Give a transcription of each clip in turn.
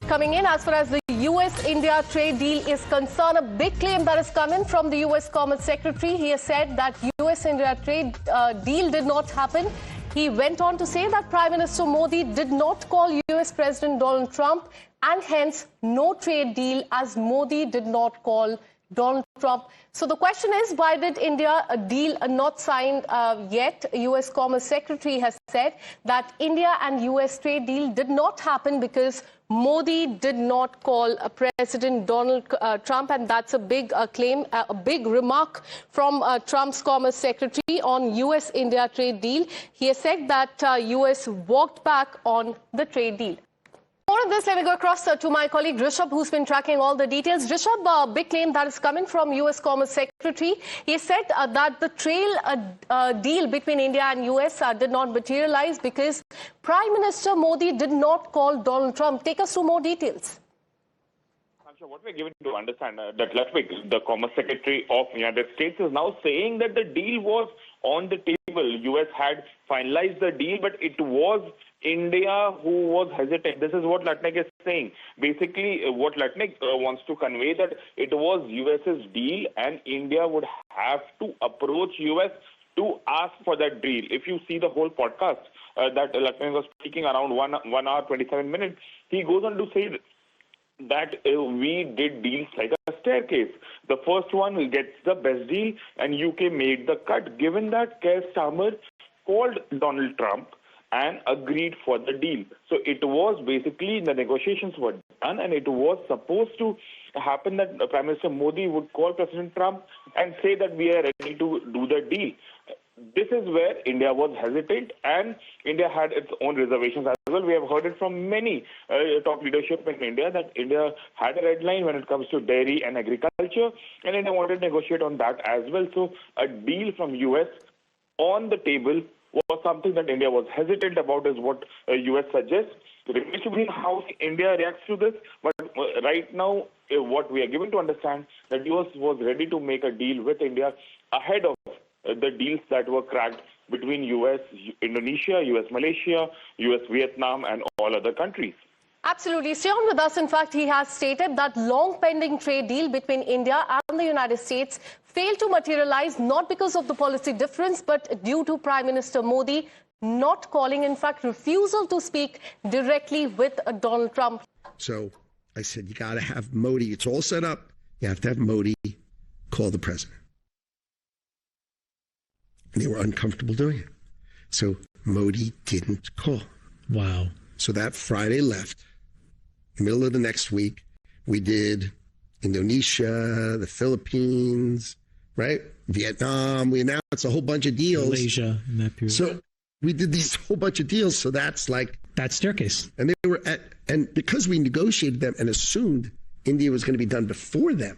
Coming in, as far as the US-India trade deal is concerned, a big claim that has come in from the US Commerce Secretary. He has said that US-India trade deal did not happen. He went on to say that Prime Minister Modi did not call US President Donald Trump, and hence no trade deal, as Modi did not call Donald Trump. So the question is, why did India a deal not signed yet? US Commerce Secretary has said that India and US trade deal did not happen because Modi did not call President Donald Trump, and that's a big claim, a big remark from Trump's Commerce Secretary on US-India trade deal. He has said that US walked back on the trade deal. More on this, let me go across to my colleague Rishabh, who's been tracking all the details. Rishabh, big claim that is coming from US Commerce Secretary. He said that the deal between India and US did not materialize because Prime Minister Modi did not call Donald Trump. Take us through more details. What we're given to understand that last week, the Commerce Secretary of the United States is now saying that the deal was on the table. US had finalized the deal, but it was India who was hesitant. This is what Lighthizer is saying. Basically, what Lighthizer wants to convey, that it was US's deal and India would have to approach US to ask for that deal. If you see the whole podcast that Lighthizer was speaking, around 1 hour, 27 minutes, he goes on to say that we did deals like a staircase. The first one gets the best deal, and UK made the cut, given that Keir Starmer called Donald Trump and agreed for the deal. So it was basically, the negotiations were done, and it was supposed to happen that Prime Minister Modi would call President Trump and say that we are ready to do the deal. This is where India was hesitant, and India had its own reservations as well. We have heard it from many top leadership in India that India had a red line when it comes to dairy and agriculture, and India wanted to negotiate on that as well. So a deal from US on the table was something that India was hesitant about, is what US suggests. Remains to be how India reacts to this, but right now, what we are given to understand, that US was ready to make a deal with India ahead of the deals that were cracked between US, Indonesia, US, Malaysia, US, Vietnam, and all other countries. Absolutely. Stay on with us. In fact, he has stated that long-pending trade deal between India and the United States failed to materialize, not because of the policy difference, but due to Prime Minister Modi not calling, in fact, refusal to speak directly with Donald Trump. So I said, you got to have Modi. It's all set up. You have to have Modi call the president. And they were uncomfortable doing it. So Modi didn't call. Wow. So that Friday left. In the middle of the next week, we did Indonesia, the Philippines, right? Vietnam. We announced a whole bunch of deals. Malaysia in that period. So we did these whole bunch of deals. So that's like that staircase. And they were and because we negotiated them and assumed India was going to be done before them,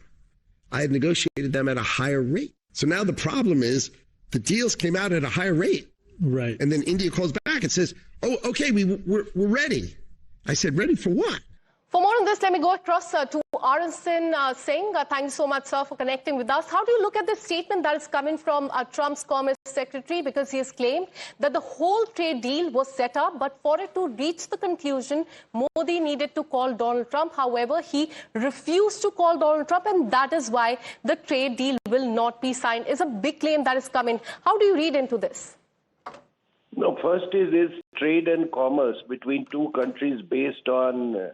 I had negotiated them at a higher rate. So now the problem is the deals came out at a higher rate. Right. And then India calls back and says, oh, okay, we're ready. I said, ready for what? For more on this, let me go across to Aronson Singh. Thank you so much, sir, for connecting with us. How do you look at this statement that is coming from Trump's Commerce Secretary? Because he has claimed that the whole trade deal was set up, but for it to reach the conclusion, Modi needed to call Donald Trump. However, he refused to call Donald Trump, and that is why the trade deal will not be signed. It's a big claim that is coming. How do you read into this? No, first is trade and commerce between two countries based on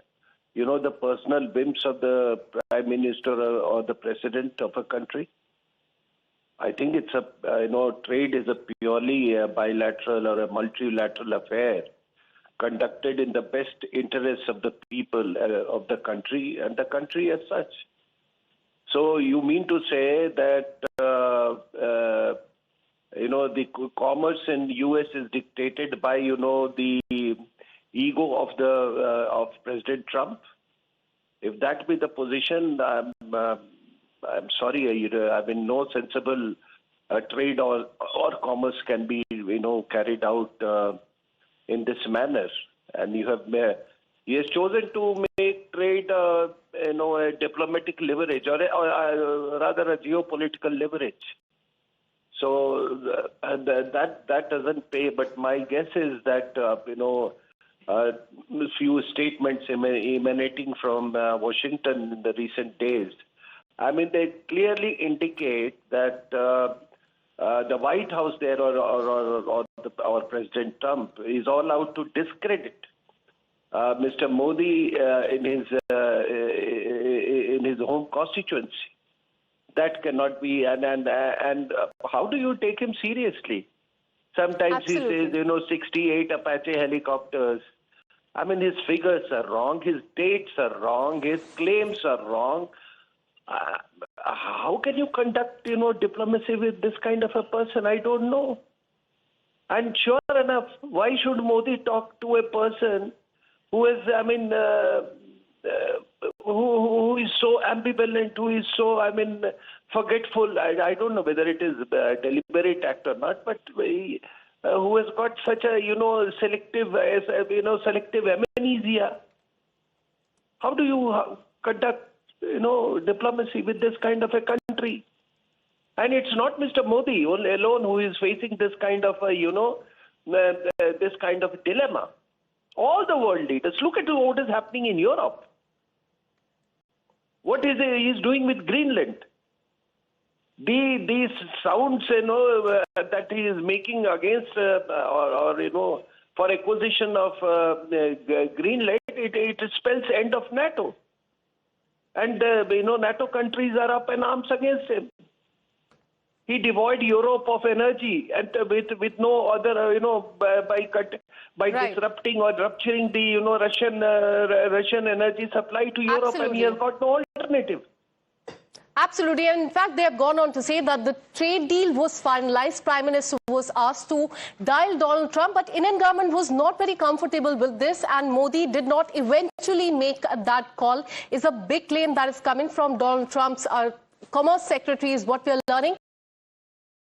the personal whims of the prime minister or the president of a country. I think it's trade is a purely bilateral or a multilateral affair conducted in the best interests of the people of the country and the country as such. So you mean to say that, the commerce in US is dictated by, the ego of President Trump? If that be the position, I'm sorry. No sensible trade or commerce can be, carried out in this manner. And he has chosen to make trade, a diplomatic leverage or rather a geopolitical leverage. So that doesn't pay. But my guess is that few statements emanating from Washington in the recent days, I mean, they clearly indicate that the White House there or our President Trump is all out to discredit Mr. Modi in his home constituency. That cannot be, and how do you take him seriously? Sometimes Absolutely. he says, 68 Apache helicopters. I mean, his figures are wrong, his dates are wrong, his claims are wrong. How can you conduct, diplomacy with this kind of a person? I don't know. And sure enough, why should Modi talk to a person who is, who is so ambivalent, who is so, forgetful? I don't know whether it is a deliberate act or not, but who has got such a, selective amnesia. How do you conduct, diplomacy with this kind of a country? And it's not Mr. Modi alone who is facing this kind of this kind of dilemma. All the world leaders, look at what is happening in Europe. What is he is doing with Greenland? These sounds, that he is making against for acquisition of Greenland, it spells end of NATO. And, NATO countries are up in arms against him. He devoid Europe of energy and with no other, by Right. disrupting or rupturing the, Russian energy supply to Europe. Absolutely. And he has got no alternative. Absolutely. And in fact, they have gone on to say that the trade deal was finalized. Prime Minister was asked to dial Donald Trump, but Indian government was not very comfortable with this, and Modi did not eventually make that call. Is a big claim that is coming from Donald Trump's Commerce Secretary, is what we are learning.